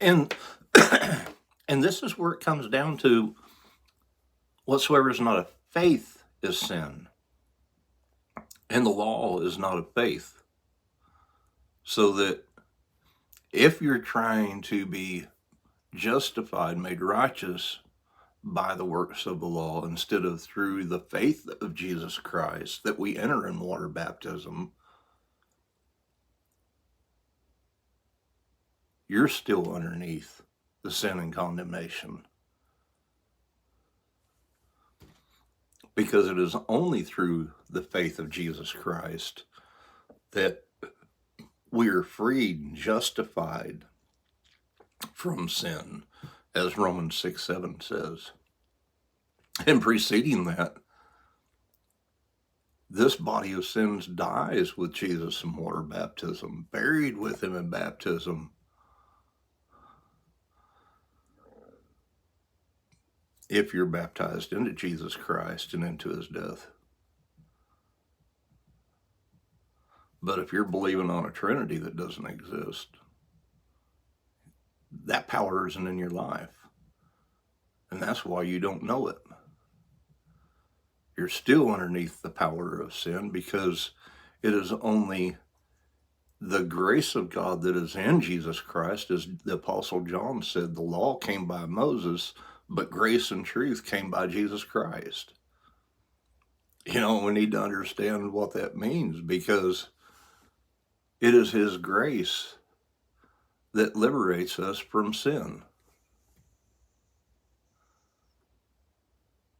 And and this is where it comes down to whatsoever is not of faith is sin. And the law is not of faith. So that if you're trying to be justified, made righteous by the works of the law instead of through the faith of Jesus Christ that we enter in water baptism, you're still underneath the sin and condemnation. Because it is only through the faith of Jesus Christ that we are freed, justified from sin, as Romans 6:7 says. And preceding that, this body of sins dies with Jesus in water baptism, buried with him in baptism. If you're baptized into Jesus Christ and into his death. But if you're believing on a Trinity that doesn't exist, that power isn't in your life. And that's why you don't know it. You're still underneath the power of sin because it is only the grace of God that is in Jesus Christ. As the Apostle John said, the law came by Moses, but grace and truth came by Jesus Christ. We need to understand what that means, because it is his grace that liberates us from sin.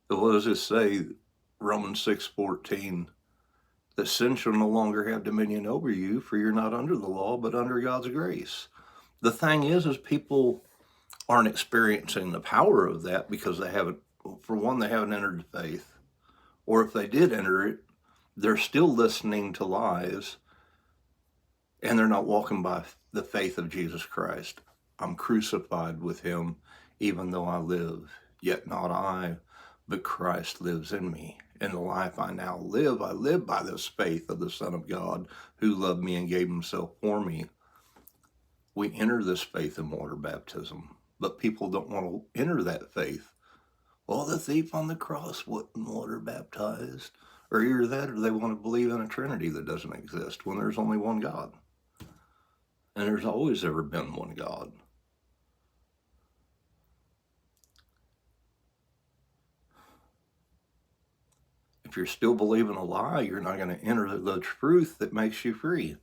So what does it say? Romans 6:14, that sin shall no longer have dominion over you, for you're not under the law, but under God's grace. The thing is people aren't experiencing the power of that because they haven't entered faith. Or if they did enter it, they're still listening to lies, and they're not walking by the faith of Jesus Christ. I'm crucified with him, even though I live, yet not I, but Christ lives in me. And the life I now live, I live by this faith of the Son of God who loved me and gave himself for me. We enter this faith in water baptism, but people don't want to enter that faith. Well, the thief on the cross wasn't water baptized. Or either that, or they want to believe in a Trinity that doesn't exist when there's only one God. And there's always ever been one God. If you're still believing a lie, you're not going to enter the truth that makes you free.